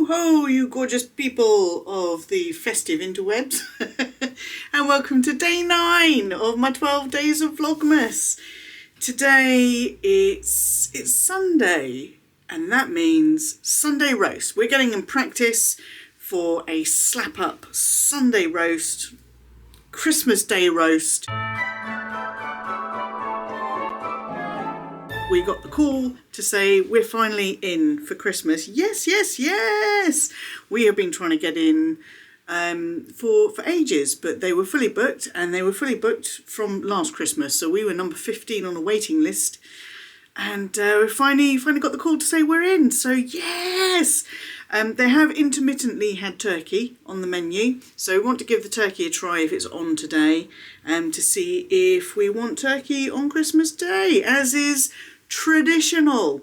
ho, you gorgeous people of the festive interwebs. And welcome to day 9 of my 12 days of Vlogmas. Today it's Sunday, and that means Sunday roast. We're getting in practice for a slap up Sunday roast, Christmas Day roast. We got the call to say we're finally in for Christmas. Yes, yes, yes! We have been trying to get in for ages, but they were fully booked, and they were fully booked from last Christmas. So we were number 15 on a waiting list, and we finally got the call to say we're in. So yes! They have intermittently had turkey on the menu, so we want to give the turkey a try if it's on today, to see if we want turkey on Christmas Day, as is traditional.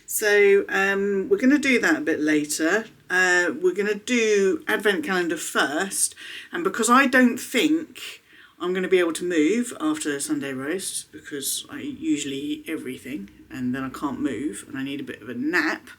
So we're going to do that a bit later. We're going to do advent calendar first, and because I don't think I'm going to be able to move after Sunday roast, because I usually eat everything and then I can't move and I need a bit of a nap.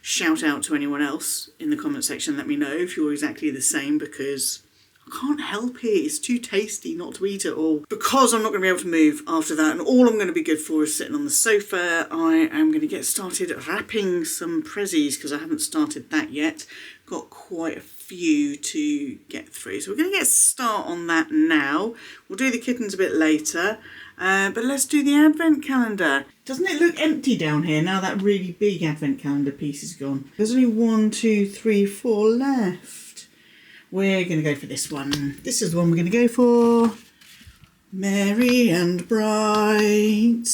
Shout out to anyone else in the comment section, let me know if you're exactly the same, because I can't help it, it's too tasty not to eat it all. Because I'm not going to be able to move after that, and all I'm going to be good for is sitting on the sofa, I am going to get started wrapping some prezzies, because I haven't started that yet. Got quite a few to get through, so we're going to get a start on that now. We'll do the kittens a bit later, but let's do the advent calendar. Doesn't it look empty down here now that really big advent calendar piece is gone? There's only 1, 2, 3, 4 left. We're going to go for this one. This is the one we're going to go for. Merry and bright.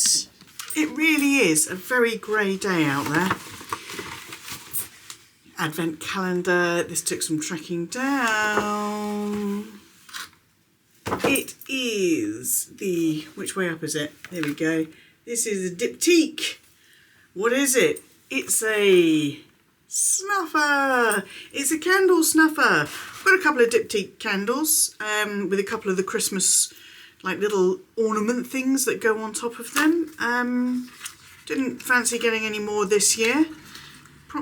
It really is a very grey day out there. Advent calendar. This took some tracking down. It is the... which way up is it? There we go. This is a Diptyque. What is it? It's a snuffer. It's a candle snuffer. I've got a couple of Diptyque candles with a couple of the Christmas like little ornament things that go on top of them. Didn't fancy getting any more this year.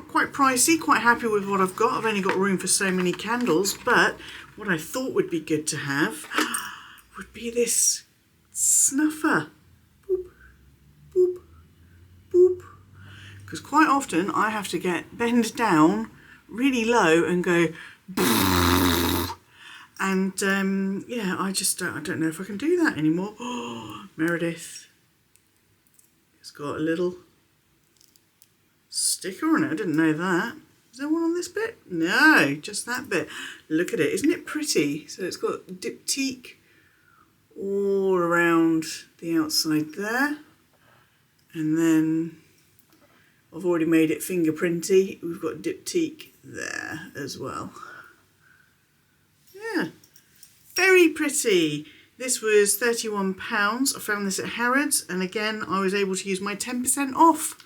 Quite pricey, quite happy with what I've got. I've only got room for so many candles, but what I thought would be good to have would be this snuffer. Boop, boop, boop. Because quite often I have to bend down really low and go and yeah, I don't know if I can do that anymore. Oh, Meredith, it's got a little sticker on it. I didn't know that. Is there one on this bit? No, just that bit. Look at it, isn't it pretty? So it's got Diptyque all around the outside there, and then I've already made it fingerprinty. We've got Diptyque there as well. Yeah, very pretty. This was £31. I found this at Harrods, and again I was able to use my 10% off.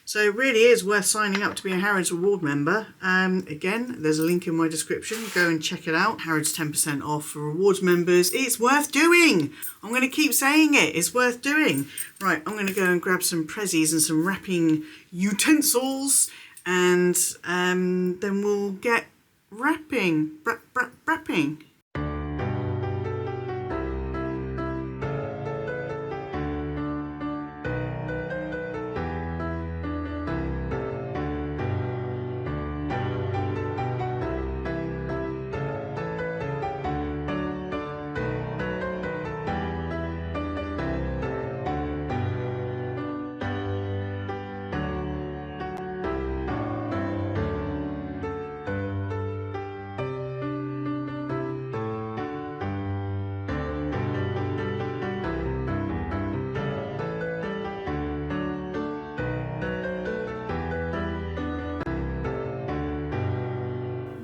So it really is worth signing up to be a Harrods reward member. Again, there's a link in my description. Go and check it out. Harrods 10% off for rewards members. It's worth doing. I'm going to keep saying it. It's worth doing. Right, I'm going to go and grab some prezzies and some wrapping utensils, and then we'll get wrapping. Wrapping.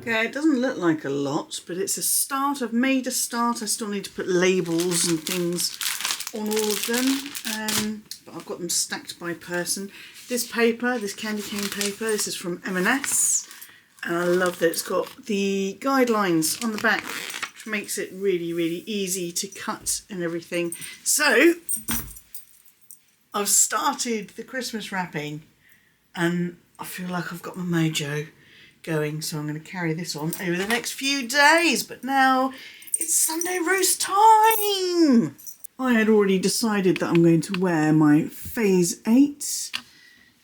Okay, it doesn't look like a lot, but it's a start. I've made a start. I still need to put labels and things on all of them, but I've got them stacked by person. This paper, this candy cane paper, this is from M&S, and I love that it's got the guidelines on the back, which makes it really, really easy to cut and everything. So I've started the Christmas wrapping, and I feel like I've got my mojo going, so I'm going to carry this on over the next few days. But now it's Sunday roast time. I had already decided that I'm going to wear my Phase 8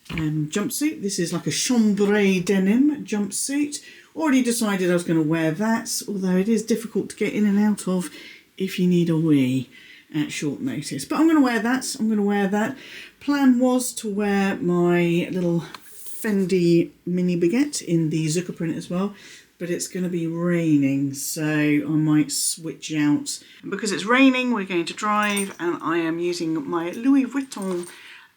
jumpsuit. This is like a chambray denim jumpsuit. Already decided I was going to wear that, although it is difficult to get in and out of if you need a wee at short notice. But I'm going to wear that. I'm going to wear that. Plan was to wear my little Fendi mini baguette in the Zucca print as well, but it's going to be raining, so I might switch out. And because it's raining, we're going to drive, and I am using my Louis Vuitton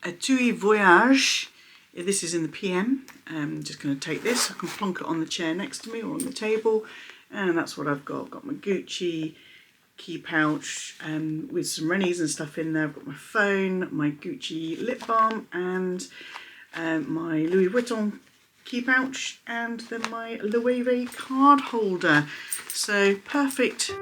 Etui Voyage. This is in the PM. I'm just going to take this. I can plonk it on the chair next to me or on the table, and that's what I've got. I've got my Gucci key pouch with some Rennies and stuff in there. I've got my phone, my Gucci lip balm, and my Louis Vuitton key pouch, and then my Loewe card holder. So perfect.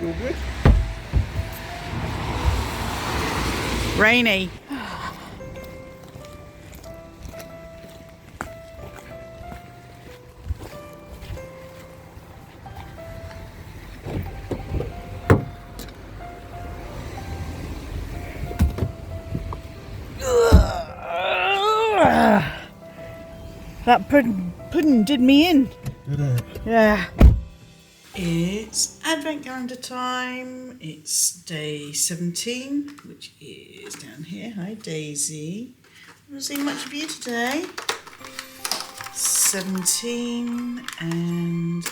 You all good? Rainy. That pudding did me in. Did it? Yeah. It's Advent calendar time. It's day 17, which is down here. Hi, Daisy. I haven't seen much of you today. 17 and...